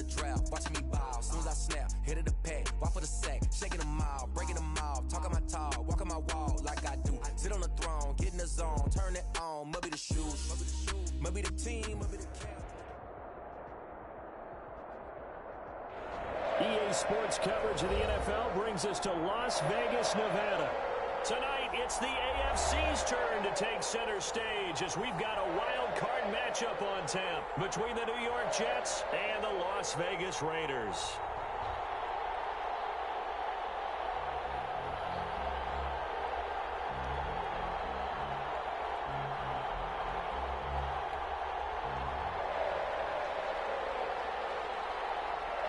draft, watching me ball. Soon as I snap, hit of the pack, walk for the sack, shaking them all, breaking them all, talking my talk, walking my wall like I do. Sit on the throne, get in the zone, turn it on, maybe the shoes, maybe the team, maybe the cap. EA Sports coverage of the NFL brings us to Las Vegas, Nevada. Tonight, it's the AFC's turn to take center stage as we've got a wild card matchup on tap between the New York Jets and the Las Vegas Raiders.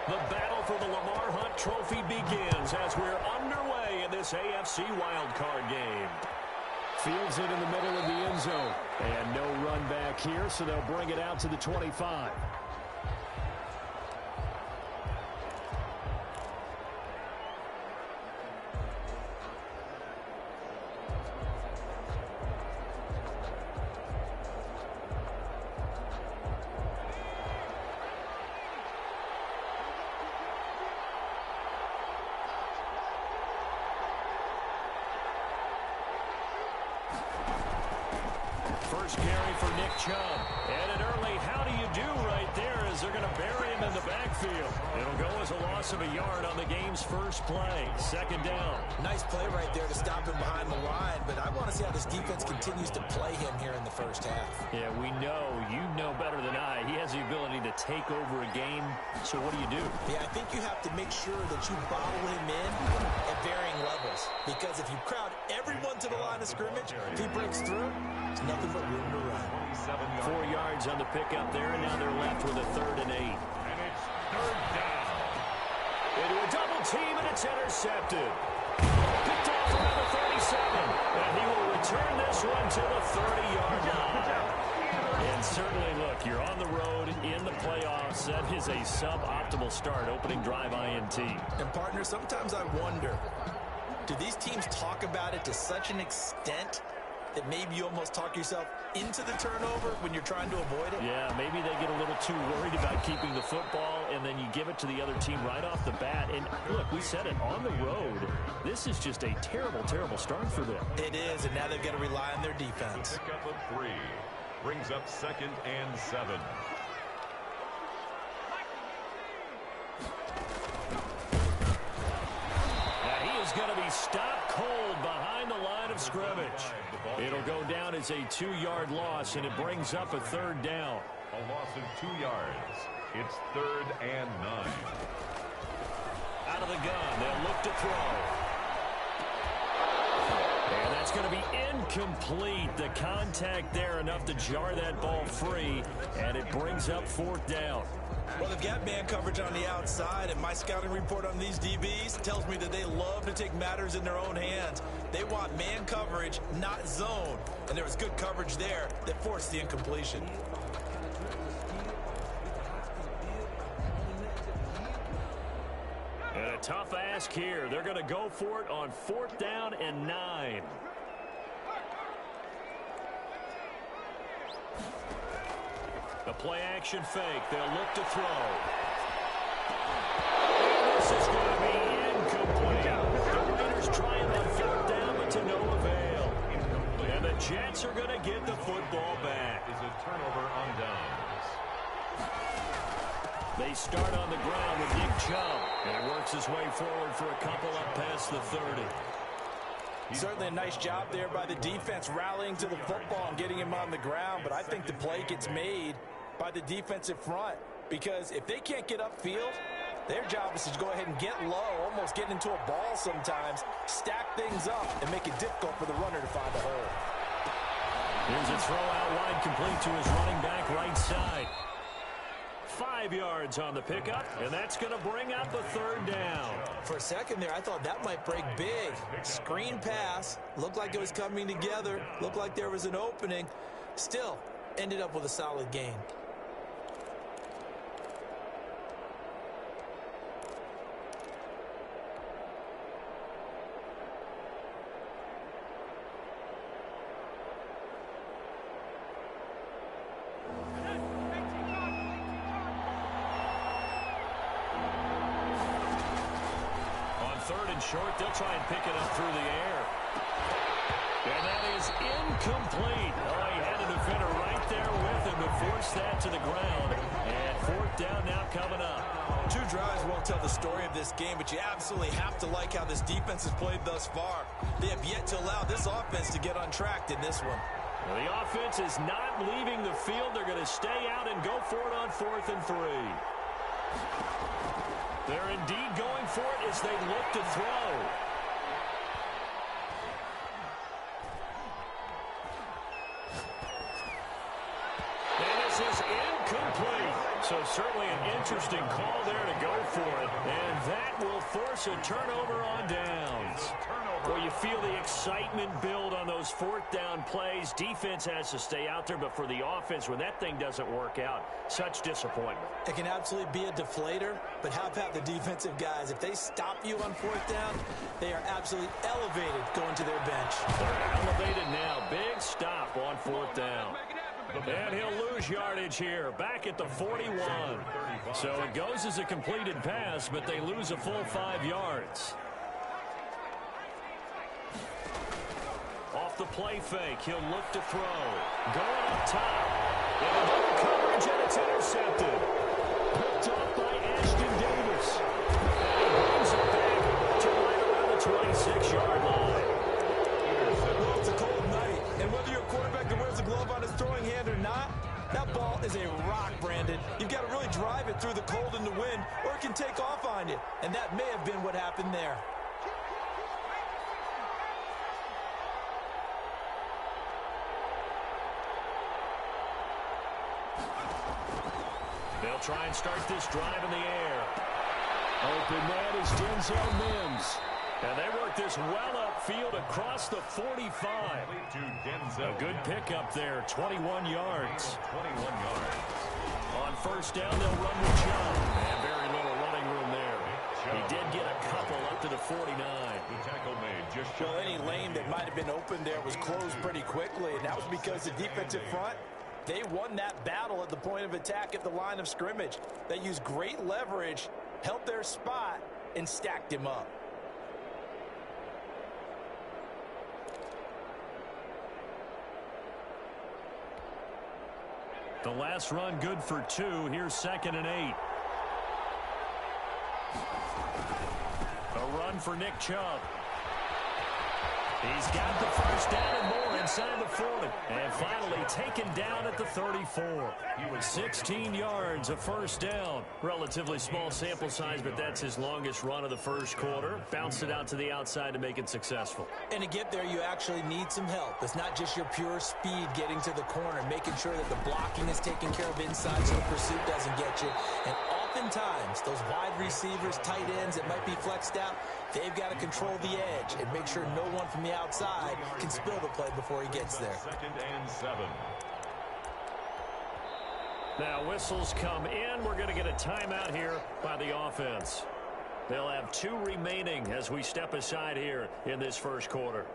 The battle for the Lamar Hunt Trophy begins as we're underway in this AFC wildcard game. Fields it in the middle of the end zone. And no run back here, so they'll bring it out to the 25. First carry for Nick Chubb. And an early how do you do right there as they're going to bury him in the backfield. It'll go as a loss of a yard on the game's first play. Second down. Nice play right there to stop him behind the line, but I want to see how this defense continues to play him here in the first half. Yeah, we know. You know better than I. He has the ability to take over a game. So what do you do? Yeah, I think you have to make sure that you bottle him in at varying levels. Because if you crowd everyone to the line of scrimmage, if he breaks through, it's nothing but room to run. 4 yards on the pickup there, and now they're left with a 3rd and 8. And it's 3rd down. Into a double team, and it's intercepted. Picked off around the 37, and he will return this one to the 30-yard line. And certainly, look, you're on the road in the playoffs. That is a suboptimal start, opening drive INT. And, partner, sometimes I wonder, do these teams talk about it to such an extent that maybe you almost talk yourself into the turnover when you're trying to avoid it? Yeah, maybe they get a little too worried about keeping the football, and then you give it to the other team right off the bat. And, look, we said it, on the road, this is just a terrible, terrible start for them. It is, and now they've got to rely on their defense. Pick up a 3. Brings up 2nd and 7. He is going to be stopped cold behind the line of scrimmage. It'll go down as a 2-yard loss, and it brings up a 3rd down. A loss of 2 yards. It's 3rd and 9. Out of the gun, they'll look to throw. And that's going to be incomplete. The contact there enough to jar that ball free, and it brings up 4th down. Well, they've got man coverage on the outside, and my scouting report on these DBs tells me that they love to take matters in their own hands. They want man coverage, not zone. And there was good coverage there that forced the incompletion. And a tough ask here. They're going to go for it on 4th down and 9. The play-action fake. They'll look to throw. And this is going to be incomplete. The Raiders trying on 4th down, but to no avail. And the Jets are going to get the football back. Is a turnover on downs. They start on the ground with Nick Chubb. And he works his way forward for a couple up past the 30. Certainly a nice job there by the defense rallying to the football and getting him on the ground, but I think the play gets made by the defensive front because if they can't get upfield, their job is to go ahead and get low, almost get into a ball sometimes, stack things up, and make it difficult for the runner to find a hole. Here's a throw out wide complete to his running back right side. 5 yards on the pickup, and that's going to bring up a 3rd down. For a second there, I thought that might break big. Screen pass, looked like it was coming together, looked like there was an opening. Still, ended up with a solid gain. in short. They'll try and pick it up through the air. And that is incomplete. Oh, he had a defender right there with him to force that to the ground. And fourth down now coming up. Two drives won't tell the story of this game, but you absolutely have to like how this defense has played thus far. They have yet to allow this offense to get untracked in this one. Well, the offense is not leaving the field. They're going to stay out and go for it on 4th and 3. They're indeed going for it as they look to throw. And this is incomplete. So certainly an interesting call there to go for it. And that will force a turnover on downs. Well, you feel the excitement build on those 4th down plays. Defense has to stay out there, but for the offense, when that thing doesn't work out, such disappointment. It can absolutely be a deflator, but how about the defensive guys? If they stop you on 4th down, they are absolutely elevated going to their bench. They're elevated now. Big stop on 4th down. And he'll lose yardage here, back at the 41. So it goes as a completed pass, but they lose a full 5 yards. Off the play fake, he'll look to throw. Going up top. And a double coverage, and it's intercepted. Picked off by Ashton Davis. And he brings it back to right around the 26-yard line. Well, it's a cold night, and whether you're a quarterback that wears a glove on his throwing hand or not, that ball is a rock, Brandon. You've got to really drive it through the cold and the wind, or it can take off on you. And that may have been what happened there. They'll try and start this drive in the air. Open man is Denzel Mims. And they work this well upfield across the 45. A good pickup there, 21 yards. 21 yards. On 1st down, they'll run with Chubb. And very little running room there. He did get a couple up to the 49. The tackle made just Well, any lane that might have been open there was closed pretty quickly, and that was because the defensive front, they won that battle at the point of attack at the line of scrimmage. They used great leverage, held their spot, and stacked him up. The last run good for 2. Here's 2nd and 8. A run for Nick Chubb. He's got the first down and more inside the 40. And finally taken down at the 34. 16 yards, a first down. Relatively small sample size, but that's his longest run of the first quarter. Bounced it out to the outside to make it successful. And to get there, you actually need some help. It's not just your pure speed getting to the corner, making sure that the blocking is taken care of inside so the pursuit doesn't get you. And oftentimes, those wide receivers, tight ends that might be flexed out, they've got to control the edge and make sure no one from the outside can spill the play before he gets there. 2nd and 7. Now whistles come in. We're going to get a timeout here by the offense. They'll have 2 remaining as we step aside here in this first quarter.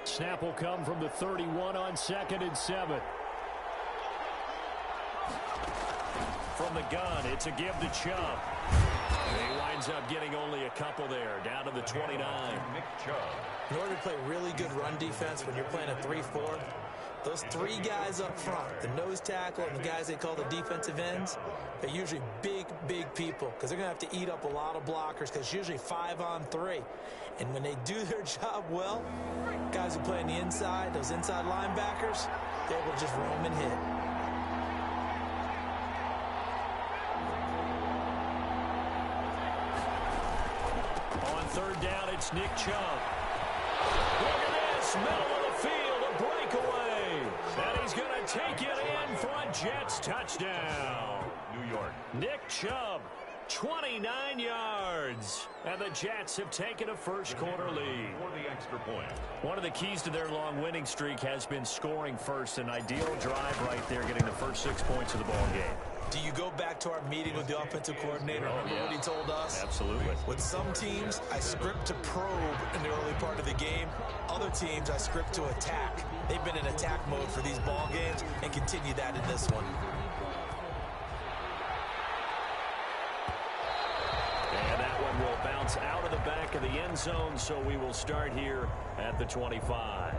Snap will come from the 31 on 2nd and 7. From the gun, it's a give to Chubb. He winds up getting only a couple there, down to the 29. Nick Chubb. In order to play really good run defense when you're playing a 3-4, those 3 guys up front, the nose tackle and the guys they call the defensive ends, they're usually big people because they're going to have to eat up a lot of blockers because it's usually 5 on 3. And when they do their job well, guys who play on the inside, those inside linebackers, they're able to just roam and hit. On 3rd down, it's Nick Chubb. Look at this, middle of the field, a breakaway. And he's going to take it in for a Jets touchdown. New York. Nick Chubb, 29 yards. And the Jets have taken a first quarter lead. For the extra point. One of the keys to their long winning streak has been scoring first. An ideal drive right there, getting the first 6 points of the ball game. Do you go back to our meeting with the offensive coordinator? Remember what he told us? Absolutely. With some teams, I script to probe in the early part of the game. Other teams, I script to attack. They've been in attack mode for these ball games and continue that in this one. And that one will bounce out of the back of the end zone, so we will start here at the 25.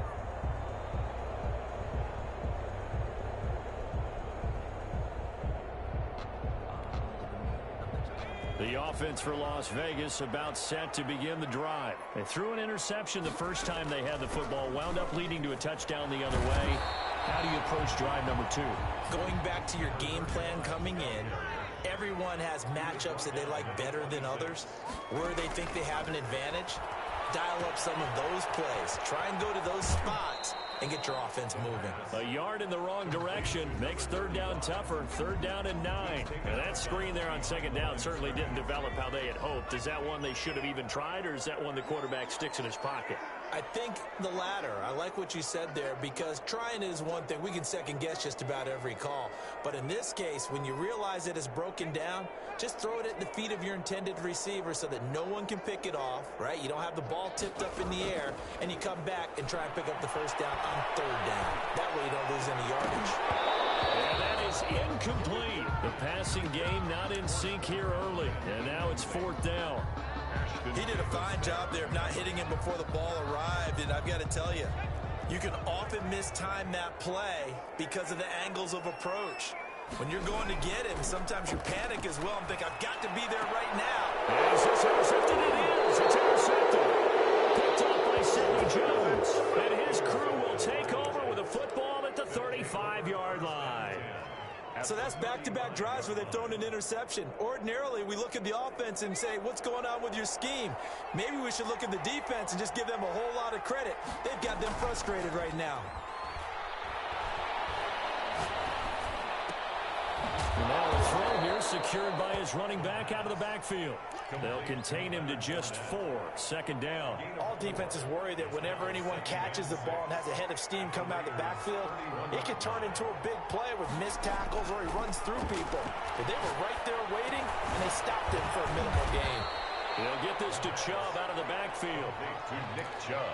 The offense for Las Vegas about set to begin the drive. They threw an interception the first time they had the football, wound up leading to a touchdown the other way. How do you approach drive number 2? Going back to your game plan coming in, everyone has matchups that they like better than others. Where they think they have an advantage, dial up some of those plays. Try and go to those spots and get your offense moving. A yard in the wrong direction makes third down tougher. Third down and 9. Now that screen there on second down certainly didn't develop how they had hoped. Is that one they should have even tried, or is that one the quarterback sticks in his pocket? I think the latter. I like what you said there, because trying is one thing. We can second guess just about every call. But in this case, when you realize that it's broken down, just throw it at the feet of your intended receiver so that no one can pick it off, right? You don't have the ball tipped up in the air, and you come back and try and pick up the first down on third down. That way you don't lose any yardage. And that is incomplete. The passing game not in sync here early. And now it's fourth down. He did a fine job there of not hitting him before the ball arrived, and I've got to tell you, you can often mistime that play because of the angles of approach. When you're going to get him, sometimes you panic as well and think, I've got to be there right now. Is this intercepted? It is. It's intercepted. Picked up by Sidney Jones. And his crew will take over with a football at the 35-yard line. So that's back-to-back drives where they've thrown an interception. Ordinarily, we look at the offense and say, what's going on with your scheme? Maybe we should look at the defense and just give them a whole lot of credit. They've got them frustrated right now. And now the throw here secured by his running back out of the backfield. They'll contain him to just 4. Second down. All defenses worry that whenever anyone catches the ball and has a head of steam come out of the backfield, it can turn into a big play with missed tackles or he runs through people. But they were right there waiting, and they stopped him for a minimal gain. They'll get this to Chubb out of the backfield.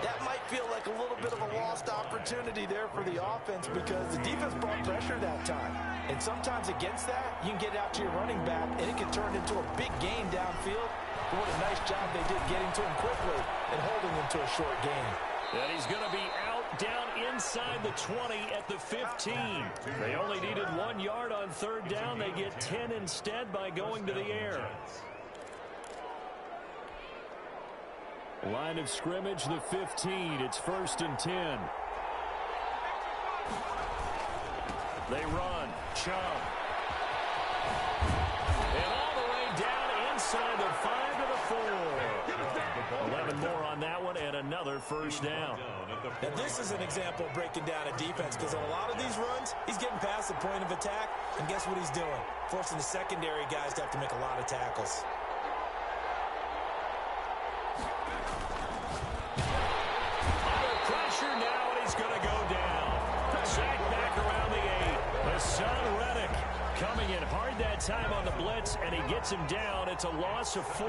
That might feel like a little bit of a lost opportunity there for the offense because the defense brought pressure that time. And sometimes against that, you can get out to your running back, and it can turn into a big gain downfield. But what a nice job they did getting to him quickly and holding him to a short gain. And he's going to be out down inside the 20 at the 15. They only needed 1 yard on third down. They get 10 instead by going to the air. Line of scrimmage, the 15. It's 1st and 10. They run. Chubb. And all the way down inside the 5 to the 4. 11 more on that one and another first down. Now this is an example of breaking down a defense because on a lot of these runs, he's getting past the point of attack, and guess what he's doing? Forcing the secondary guys to have to make a lot of tackles. Now, and he's going to go down. Sack back around the 8. Hassan Reddick coming in hard that time on the blitz, and he gets him down. It's a loss of 4.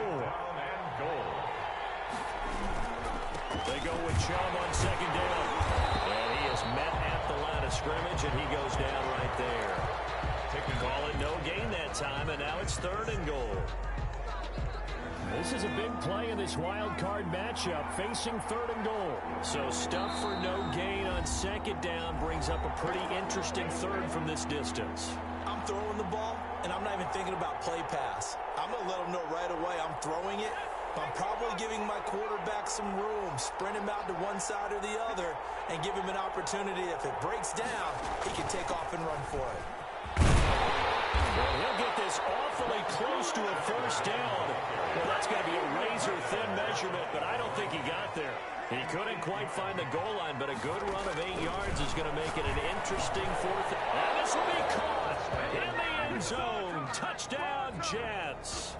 They go with Chubb on second down. And he is met at the line of scrimmage, and he goes down right there. Call it no gain that time, and now it's 3rd and goal. This is a big play in this wild card matchup, facing 3rd and goal. So stuff for no gain on second down brings up a pretty interesting 3rd from this distance. I'm throwing the ball, and I'm not even thinking about play pass. I'm going to let them know right away I'm throwing it. I'm probably giving my quarterback some room, sprint him out to one side or the other, and give him an opportunity. If it breaks down, he can take off and run for it. Well, he'll get this awfully close to a first down. Well, that's going to be a razor-thin measurement, but I don't think he got there. He couldn't quite find the goal line, but a good run of 8 yards is going to make it an interesting 4th. And this will be caught in the end zone. Touchdown, Jets.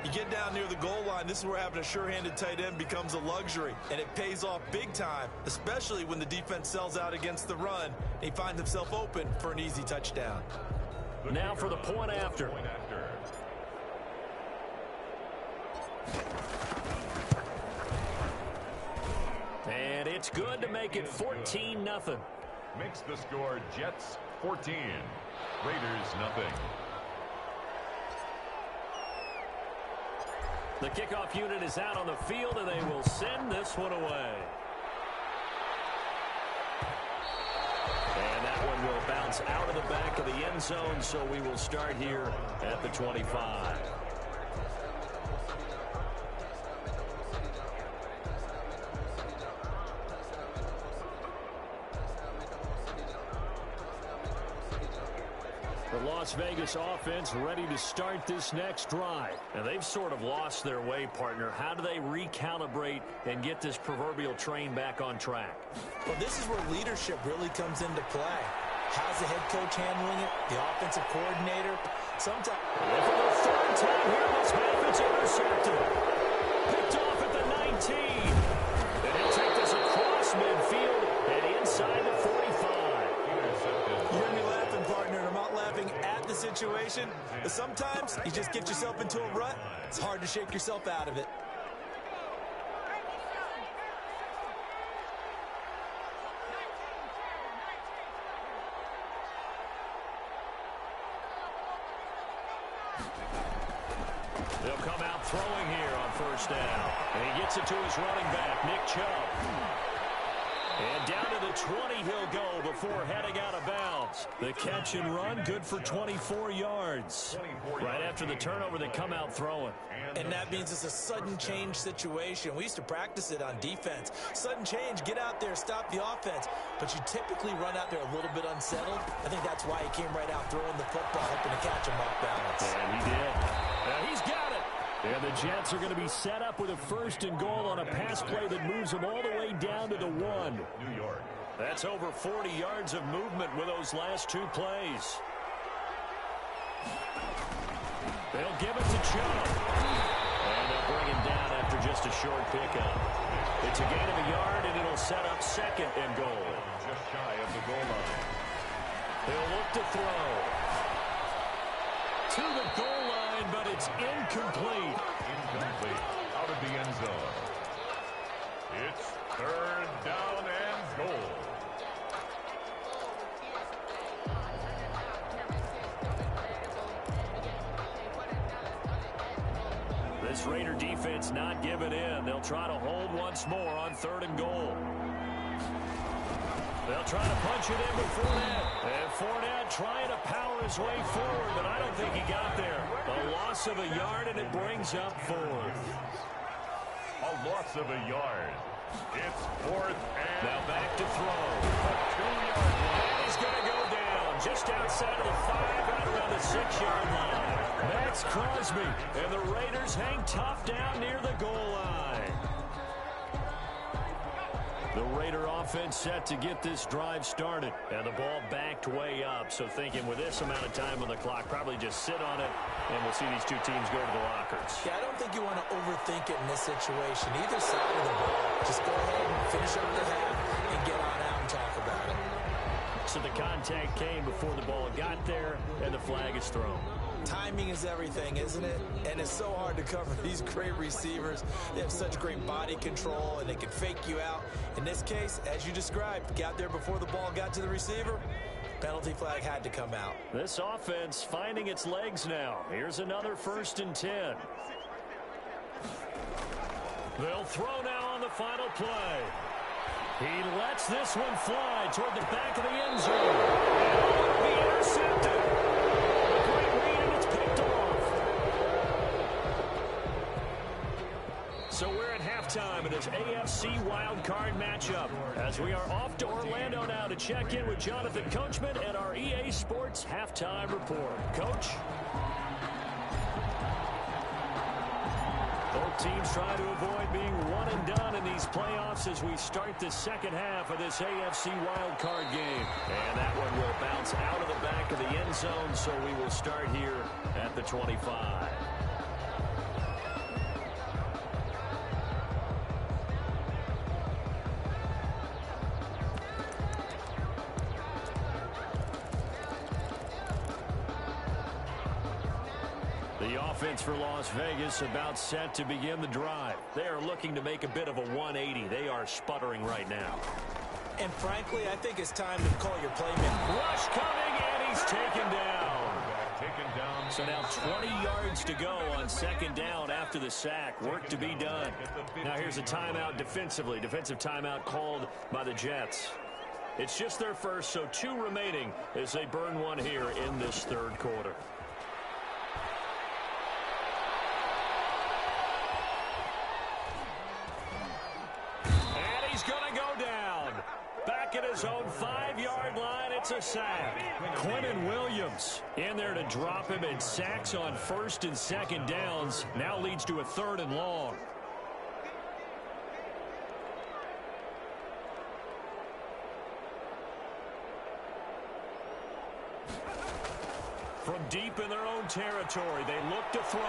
You get down near the goal line, this is where having a sure-handed tight end becomes a luxury, and it pays off big time, especially when the defense sells out against the run, and he finds himself open for an easy touchdown. Now for the point after. And it's good to make it 14-0. Makes the score Jets 14, Raiders nothing. The kickoff unit is out on the field, and they will send this one away. And that one will bounce out of the back of the end zone, so we will start here at the 25. The Las Vegas offense ready to start this next drive. And they've sort of lost their way, partner. How do they recalibrate and get this proverbial train back on track? Well, this is where leadership really comes into play. How's the head coach handling it? The offensive coordinator? Sometimes. And for the third time here, this half, it's intercepted. Picked off at the 19. And he'll take this across midfield and inside the 45. You hear me laughing, partner, and I'm not laughing at the situation. But sometimes you just get yourself into a rut. It's hard to shake yourself out of it. They'll come out throwing here on first down. And he gets it to his running back, Nick Chubb. And down to the 20 he'll go before heading out of bounds. The catch and run, good for 24 yards. Right after the turnover, they come out throwing. And that means it's a sudden change situation. We used to practice it on defense. Sudden change, get out there, stop the offense. But you typically run out there a little bit unsettled. I think that's why he came right out throwing the football, hoping to catch him off balance. And he did. Now he's got it. And the Jets are going to be set up with a first and goal on a pass play that moves them all the way down to the 1. New York. That's over 40 yards of movement with those last two plays. They'll give it to Chubb. And they'll bring him down after just a short pickup. It's a gain of a yard, and it'll set up second and goal. Just shy of the goal line. They'll look to throw. To the goal line, but it's incomplete. Incomplete. Out of the end zone. It's third down and goal. This Raider defense not giving in. They'll try to hold once more on third and goal. They'll try to punch it in with Fournette. And Fournette trying to power his way forward, but I don't think he got there. A loss of a yard, and it brings up fourth. A loss of a yard. It's fourth and... Now back to throw. A 2-yard line. And he's going to go down just outside of the 5, right around the 6-yard line. Max Crosby, and the Raiders hang tough down near the goal line. The Raider offense set to get this drive started. And the ball backed way up. So thinking with this amount of time on the clock, probably just sit on it, and we'll see these two teams go to the lockers. Yeah, I don't think you want to overthink it in this situation. Either side of the ball. Just go ahead and finish up the half and get on out and talk about it. So the contact came before the ball got there, and the flag is thrown. Timing is everything, isn't it? And it's so hard to cover these great receivers. They have such great body control, and they can fake you out. In this case, as you described, got there before the ball got to the receiver. Penalty flag had to come out. This offense finding its legs now. Here's another 1st and 10. They'll throw now on the final play. He lets this one fly toward the back of the end zone. And it'll be intercepted. A great read, and it's picked off. So we're at halftime of this AFC wildcard matchup as we are off to Orlando now to check in with Jonathan Coachman and our EA Sports halftime report. Coach? Both teams try to avoid being one and done in these playoffs as we start the second half of this AFC wildcard game. And that one will bounce out of the back of the end zone, so we will start here at the 25. The offense for Las Vegas about set to begin the drive. They are looking to make a bit of a 180. They are sputtering right now. And frankly, I think it's time to call your playman. Rush coming, and he's taken down. So now 20 yards to go on second down after the sack. Work to be done. Now here's a timeout defensively. Defensive timeout called by the Jets. It's just their first, so 2 remaining as they burn one here in this third quarter. And he's going to go down. Back at his own 5-yard line, it's a sack. Quentin Williams in there to drop him, and sacks on first and second downs now leads to a 3rd and long. From deep in their own territory, they look to throw.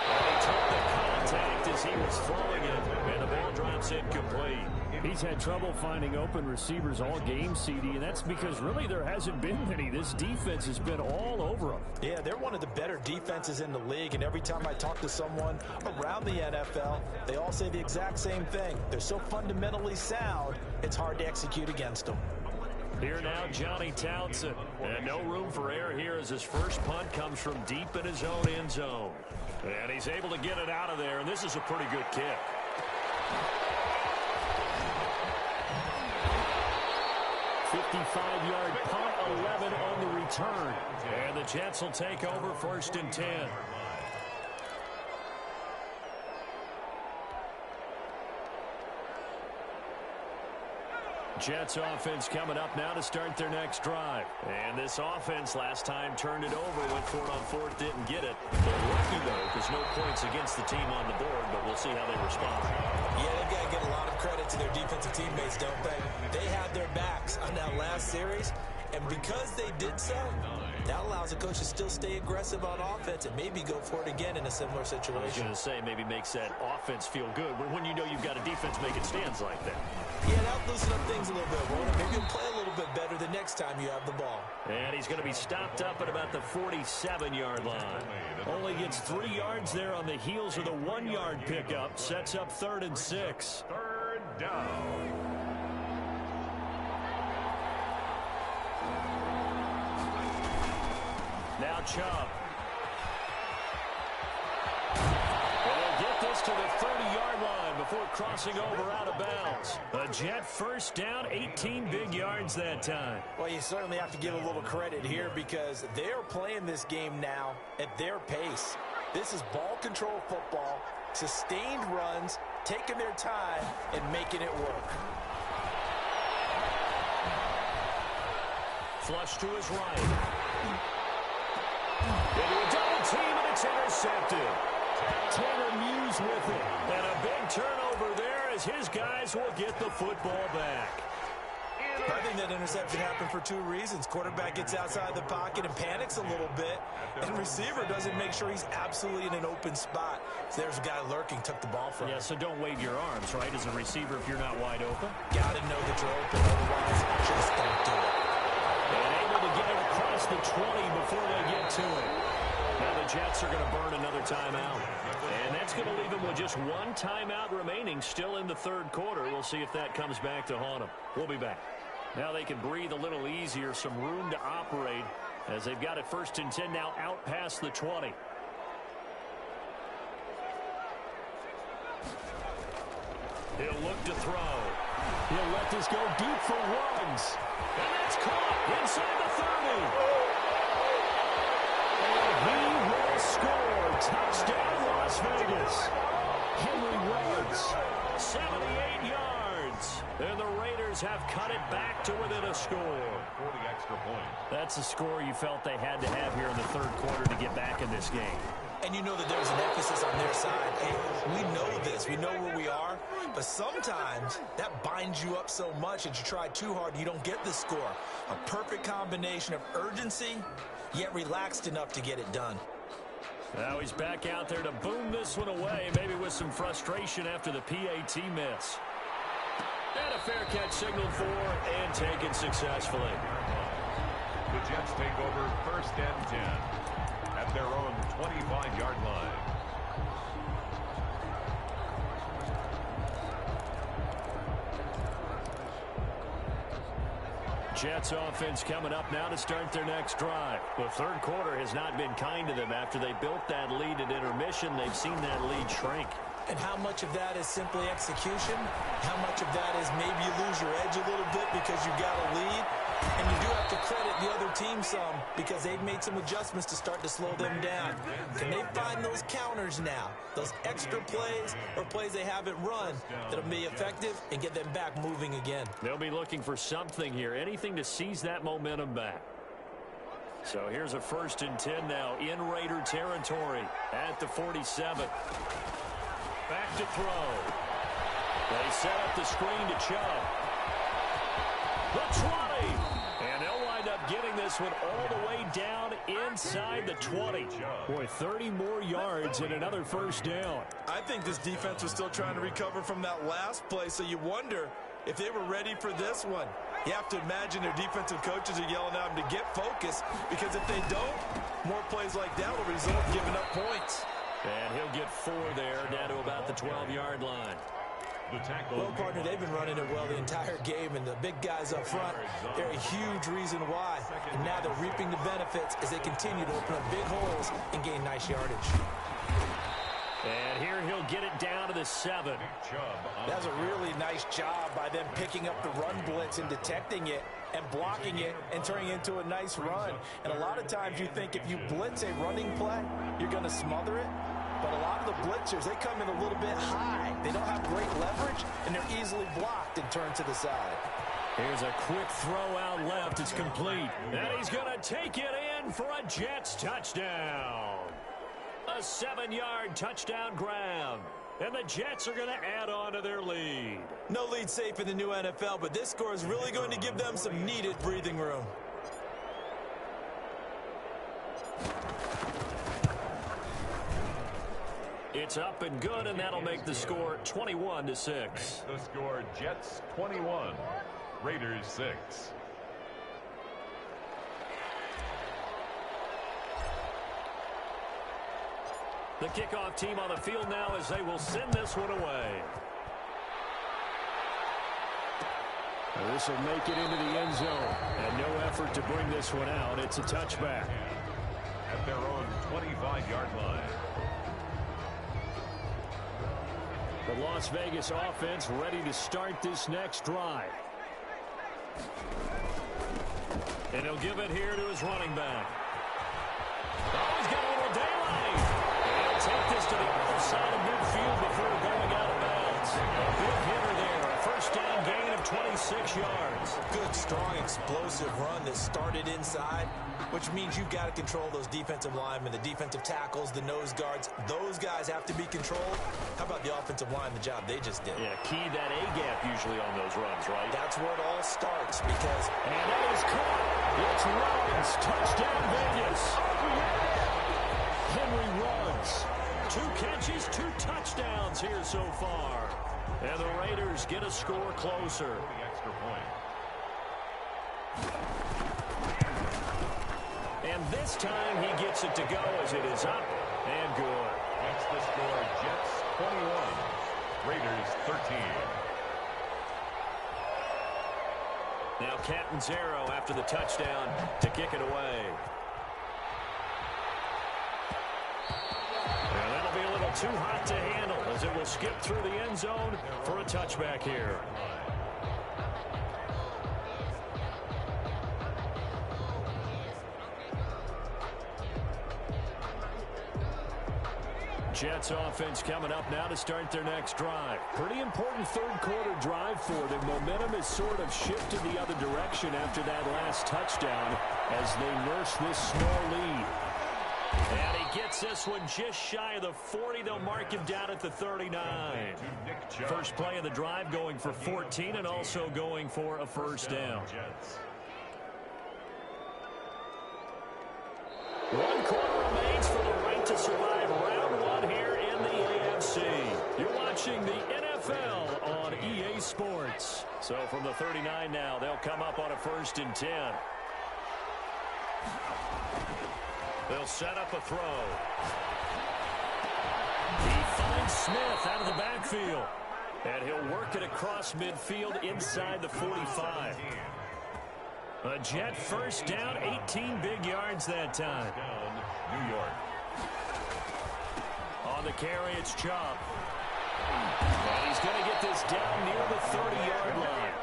And he took the contact as he was throwing it, and the ball drops incomplete. He's had trouble finding open receivers all game, CD, and that's because really there hasn't been many. This defense has been all over him. Yeah, they're one of the better defenses in the league, and every time I talk to someone around the NFL, they all say the exact same thing. They're so fundamentally sound, it's hard to execute against them. Here now, Johnny Townsend. And no room for error here as his first punt comes from deep in his own end zone. And he's able to get it out of there, and this is a pretty good kick. .55-yard punt, 11 on the return. And the Jets will take over 1st and 10. Jets offense coming up now to start their next drive. And this offense last time turned it over, went for it on 4th, didn't get it. They're lucky, though, because no points against the team on the board, but we'll see how they respond. Yeah, they've got to give a lot of credit to their defensive teammates, don't they? They had their backs on that last series, and because they did so, that allows the coach to still stay aggressive on offense and maybe go for it again in a similar situation. I was going to say, maybe makes that offense feel good when you know you've got a defense making stands like that. Yeah, that'll loosen up things a little bit, won't it? Maybe you'll play a little bit better the next time you have the ball. And he's going to be stopped up at about the 47-yard line. Only gets 3 yards there on the heels of the 1-yard pickup. Sets up 3rd and 6. 3rd down. Now Chubb. And they'll get this to the 30-yard line before crossing over out of bounds. A Jet first down, 18 big yards that time. Well, you certainly have to give a little credit here because they're playing this game now at their pace. This is ball control football, sustained runs, taking their time, and making it work. Flush to his right. Into a double team, and it's intercepted. Tanner Muse with it. And a big turnover there as his guys will get the football back. I think that interception happened for 2 reasons. Quarterback gets outside the pocket and panics a little bit, and receiver doesn't make sure he's absolutely in an open spot. So there's a guy lurking, took the ball from him. Yeah, so don't wave your arms, right, as a receiver if you're not wide open. Got to know that you're open, otherwise just don't do it. And able to get it across the 20 before they get to it. Now the Jets are going to burn another timeout. And that's going to leave them with just 1 timeout remaining still in the 3rd quarter. We'll see if that comes back to haunt them. We'll be back. Now they can breathe a little easier, some room to operate as they've got it 1st and 10 now out past the 20. He'll look to throw. He'll let this go deep for Ruggs. And that's caught inside the 30. And he will score. Touchdown, Las Vegas. Henry Ruggs, 78 yards. And the Raiders have cut it back to within a score. 40 extra points. That's a score you felt they had to have here in the 3rd quarter to get back in this game. And you know that there's an emphasis on their side. Hey, we know this. We know where we are. But sometimes that binds you up so much that you try too hard, you don't get the score. A perfect combination of urgency, yet relaxed enough to get it done. Now he's back out there to boom this one away, maybe with some frustration after the PAT miss. And a fair catch signaled for and taken successfully. The Jets Jets take over 1st and 10 at their own 25-yard line. Jets offense coming up now to start their next drive. The third quarter has not been kind to them. After they built that lead at intermission, they've seen that lead shrink. And how much of that is simply execution? How much of that is maybe you lose your edge a little bit because you got a lead? And you do have to credit the other team some because they've made some adjustments to start to slow them down. Can they find those counters now, those extra plays or plays they haven't run that'll be effective and get them back moving again? They'll be looking for something here, anything to seize that momentum back. So here's a 1st and 10 now in Raider territory at the 47. Back to throw. They set up the screen to Chubb. The 20. And they'll wind up getting this one all the way down inside the 20. Boy, 30 more yards and another 1st down. I think this defense was still trying to recover from that last play, so you wonder if they were ready for this one. You have to imagine their defensive coaches are yelling at them to get focused, because if they don't, more plays like that will result in giving up points. And he'll get 4 there, down to about the 12-yard line. Well, partner, they've been running it well the entire game, and the big guys up front, they're a huge reason why. And now they're reaping the benefits as they continue to open up big holes and gain nice yardage. And here he'll get it down to the 7. That's a really nice job by them picking up the run blitz and detecting it and blocking it and turning it into a nice run. And a lot of times you think if you blitz a running play, you're going to smother it. But a lot of the blitzers, they come in a little bit high. They don't have great leverage, and they're easily blocked and turned to the side. Here's a quick throw out left. It's complete. And he's going to take it in for a Jets touchdown. A 7-yard touchdown grab. And the Jets are going to add on to their lead. No lead safe in the new NFL, but this score is really going to give them some needed breathing room. It's up and good, and that'll make the score 21-6. The score, Jets 21, Raiders 6. The kickoff team on the field now as they will send this one away. This will make it into the end zone. And no effort to bring this one out. It's a touchback. At their own 25-yard line. The Las Vegas offense ready to start this next drive. And he'll give it here to his running back. Oh, he's got a little daylight. And he'll take this to the other side of midfield before going out of bounds. A big hitter there. A 1st down gain of 26 yards. Good, strong, explosive run that started inside, which means you've got to control those defensive linemen, the defensive tackles, the nose guards. Those guys have to be controlled. How about the offensive line, the job they just did? Yeah, key that A-gap usually on those runs, right? That's where it all starts because... And that is caught. It's Rollins. Touchdown, Vegas. Henry runs. 2 catches, 2 touchdowns here so far. And the Raiders get a score closer. The extra point. And this time he gets it to go as it is up and good. That's the score, Jets 21, Raiders 13. Now Catanzaro after the touchdown to kick it away. And that'll be a little too hot to handle as it will skip through the end zone for a touchback here. Jets offense coming up now to start their next drive. Pretty important third quarter drive for them. Momentum has sort of shifted the other direction after that last touchdown as they nurse this small lead. And he gets this one just shy of the 40. They'll mark him down at the 39. First play of the drive going for 14 and also going for a 1st down. 1 quarter remains for the right to survive round 1 here in the AFC. You're watching the NFL on EA Sports. So from the 39 now, they'll come up on a 1st and 10. They'll set up a throw. He finds Smith out of the backfield. And he'll work it across midfield inside the 45. A Jet first down, 18 big yards that time. New York. On the carry, it's Chubb. And he's going to get this down near the 30-yard line.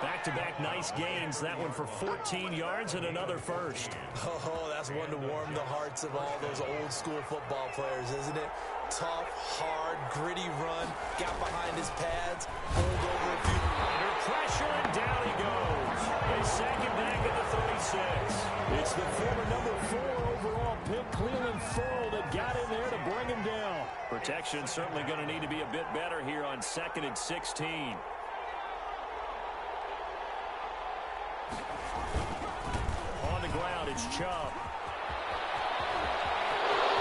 Back-to-back nice gains. That one for 14 yards and another first. Oh, that's one to warm the hearts of all those old-school football players, isn't it? Tough, hard, gritty run. Got behind his pads, pulled over a few. Under pressure, and down he goes. A second back at the 36. It's the former number 4 overall pick, Cleveland Ferrell, that got in there to bring him down. Protection certainly going to need to be a bit better here on 2nd and 16. On the ground, it's Chubb.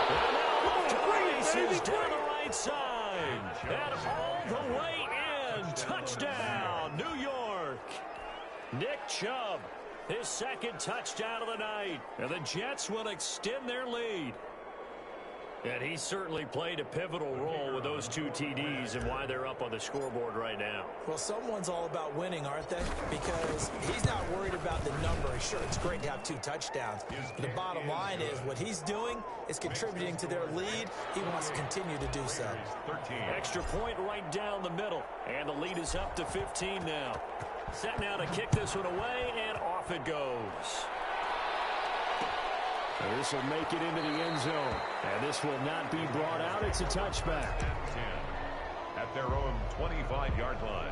And now races down the right side. And all the way in. Touchdown, New York. Nick Chubb, his second touchdown of the night. And the Jets will extend their lead. And he certainly played a pivotal role with those 2 TDs and why they're up on the scoreboard right now. Well, someone's all about winning, aren't they? Because he's not worried about the number. Sure, it's great to have 2 touchdowns. But the bottom line is what he's doing is contributing to their lead. He wants to continue to do so. 13. Extra point right down the middle. And the lead is up to 15 now. Set now to kick this one away, and off it goes. This will make it into the end zone. And this will not be brought out. It's a touchback. 10 at their own 25-yard line.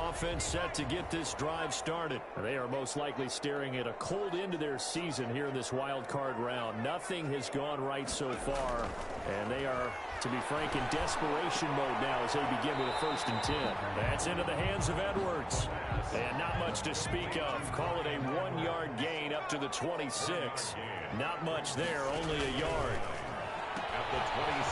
Offense set to get this drive started. They are most likely staring at a cold end to their season here in this wild card round. Nothing has gone right so far, and they are, to be frank, in desperation mode now as they begin with a 1st and 10. That's into the hands of Edwards. And not much to speak of. Call it a 1-yard gain up to the 26. Not much there, only a yard. At the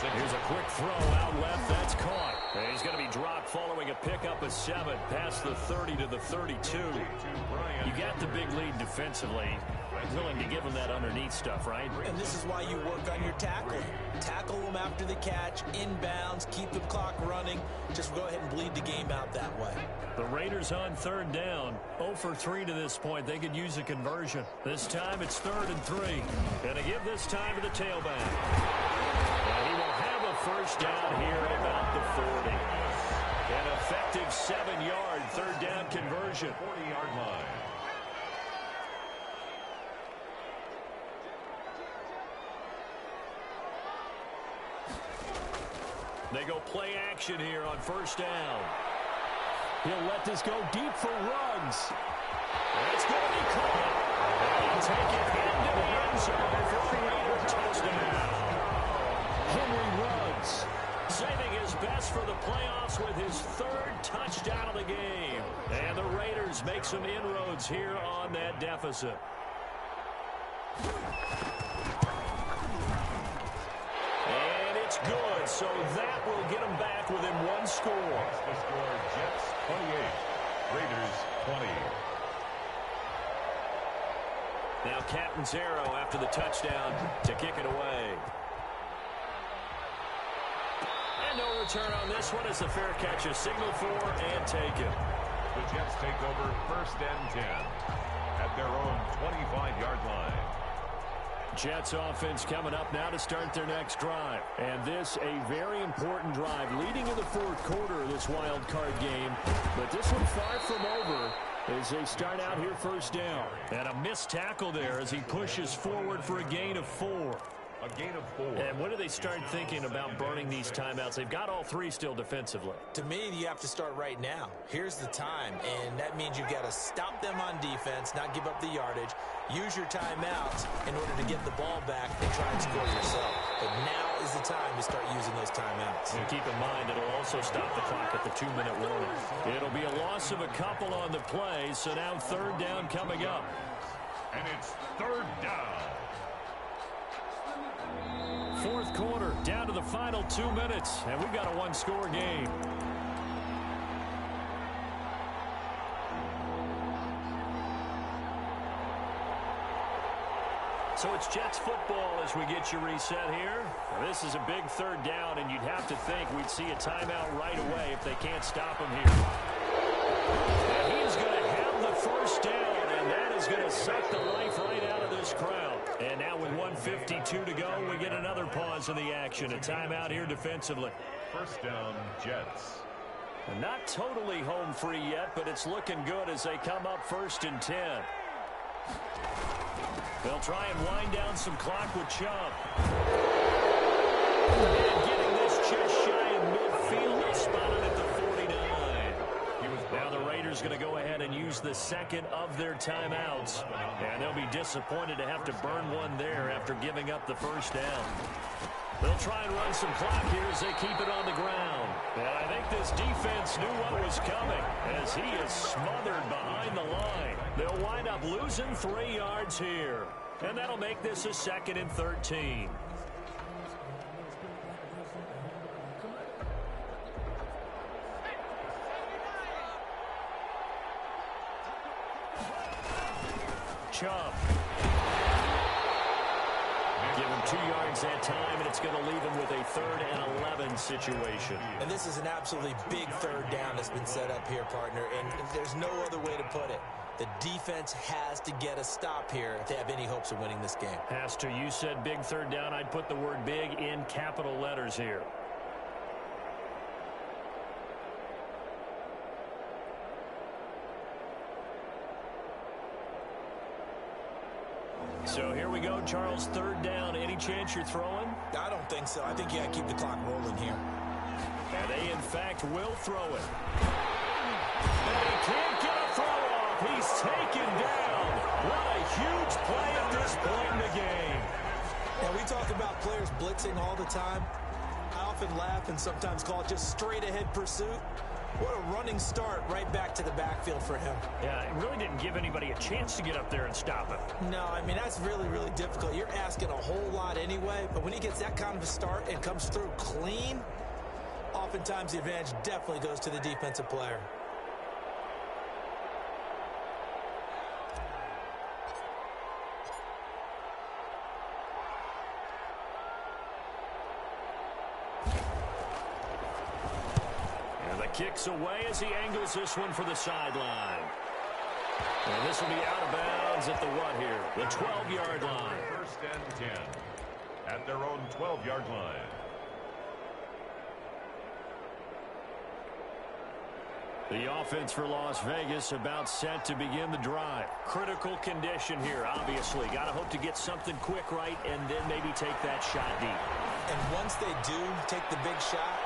26. Here's a quick throw out left. That's caught. And he's going to be dropped following a pickup of 7 past the 30 to the 32. You got the big lead defensively. Willing to give him that underneath stuff, right? And this is why you work on your tackling. Tackle them after the catch, inbounds, keep the clock running. Just go ahead and bleed the game out that way. The Raiders on 3rd down. 0 for 3 to this point. They could use a conversion. This time it's 3rd and 3. Going to give this time to the tailback. And he will have a 1st down here at about the 40. An effective 7-yard 3rd down conversion. 40-yard line. They go play action here on 1st down. He'll let this go deep for Ruggs. It's going to be caught. He'll take it into the end zone for a Raider touchdown. Henry Ruggs saving his best for the playoffs with his 3rd touchdown of the game. And the Raiders make some inroads here on that deficit. Good, so that will get them back within 1 score. The score, Jets 28, Raiders 20. Now Catanzaro after the touchdown to kick it away. And no return on this one as the fair catch is signaled for and taken. The Jets take over 1st and 10 at their own 25-yard line. Jets offense coming up now to start their next drive. And this a very important drive leading in the 4th quarter of this wild card game. But this one far from over as they start out here 1st down. And a missed tackle there as he pushes forward for a gain of 4. A gain of 4. And when do they start thinking about burning these timeouts? They've got all 3 still defensively. To me, you have to start right now. Here's the time, and that means you've got to stop them on defense, not give up the yardage, use your timeouts in order to get the ball back and try and score yourself. But now is the time to start using those timeouts. And keep in mind, it'll also stop the clock at the 2-minute warning. It'll be a loss of a couple on the play, so now 3rd down coming up. And it's 3rd down. 4th quarter, down to the final 2 minutes, and we've got a 1-score game. So it's Jets football as we get you reset here. Now, this is a big 3rd down, and you'd have to think we'd see a timeout right away if they can't stop him here. And he is going to have the 1st down, and that is going to suck the life right out of this crowd. And now with 1:52 to go, we get another pause in the action. A timeout here defensively. 1st down, Jets. Not totally home free yet, but it's looking good as they come up 1st and 10. They'll try and wind down some clock with Chubb. And getting this just shy in midfield, they spotted at the 49. Now the Raiders going to go ahead and use the 2nd of their timeouts. And they'll be disappointed to have to burn one there after giving up the 1st down. They'll try and run some clock here as they keep it on the ground. And I think this defense knew what was coming as he is smothered behind the line. They'll wind up losing 3 yards here. And that'll make this a 2nd and 13. Chubb. Give him 2 yards that time, and it's going to leave him with a 3rd and 11 situation. And this is an absolutely big 3rd down that's been set up here, partner, and there's no other way to put it. The defense has to get a stop here if they have any hopes of winning this game. Has to. You said big 3rd down. I'd put the word big in capital letters here. So here we go, Charles, 3rd down. Any chance you're throwing? I don't think so. I think you got to keep the clock rolling here. And they, in fact, will throw it. And he can't get a throw off. He's taken down. What a huge play at this point in the game. And we talk about players blitzing all the time. I often laugh and sometimes call it just straight-ahead pursuit. What a running start right back to the backfield for him. Yeah, it really didn't give anybody a chance to get up there and stop him. No, I mean, that's really, really difficult. You're asking a whole lot anyway, but when he gets that kind of a start and comes through clean, oftentimes the advantage definitely goes to the defensive player. Kicks away as he angles this one for the sideline. And this will be out of bounds at the what here? The 12-yard line. 1st and 10 at their own 12-yard line. The offense for Las Vegas about set to begin the drive. Critical condition here, obviously. Got to hope to get something quick right and then maybe take that shot deep. And once they do take the big shot,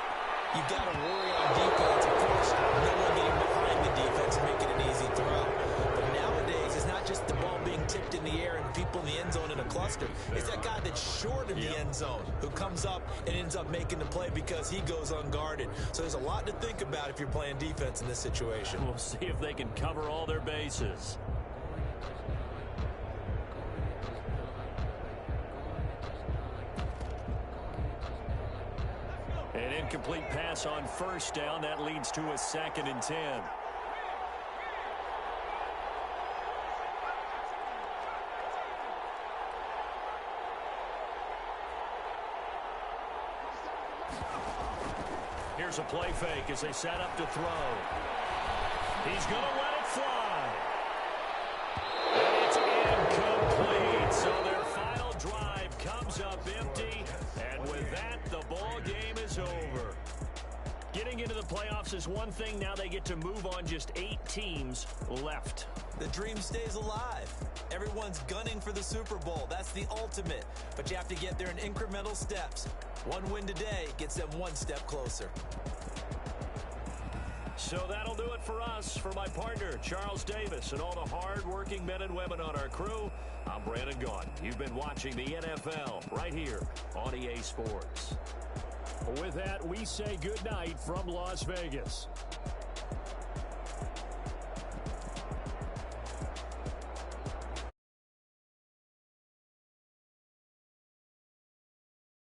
you've got to worry on defense. Of course, no one getting behind the defense and making an easy throw. But nowadays, it's not just the ball being tipped in the air and people in the end zone in a cluster. It's that guy that's short of the end zone who comes up and ends up making the play because he goes unguarded. So there's a lot to think about if you're playing defense in this situation. We'll see if they can cover all their bases. An incomplete pass on 1st down. That leads to a 2nd and 10. Here's a play fake as they set up to throw. He's going to let it fly. And it's incomplete. So their final drive comes up empty. And with that, the ball game is over. Getting into the playoffs is one thing. Now they get to move on. Just 8 teams left. the dream stays alive. Everyone's gunning for the Super Bowl. That's the ultimate. But you have to get there in incremental steps. One win today gets them one step closer. So that'll do it for us. For my partner, Charles Davis, and all the hard-working men and women on our crew, I'm Brandon Gaudin. You've been watching the NFL right here on EA Sports. With that, we say good night from Las Vegas.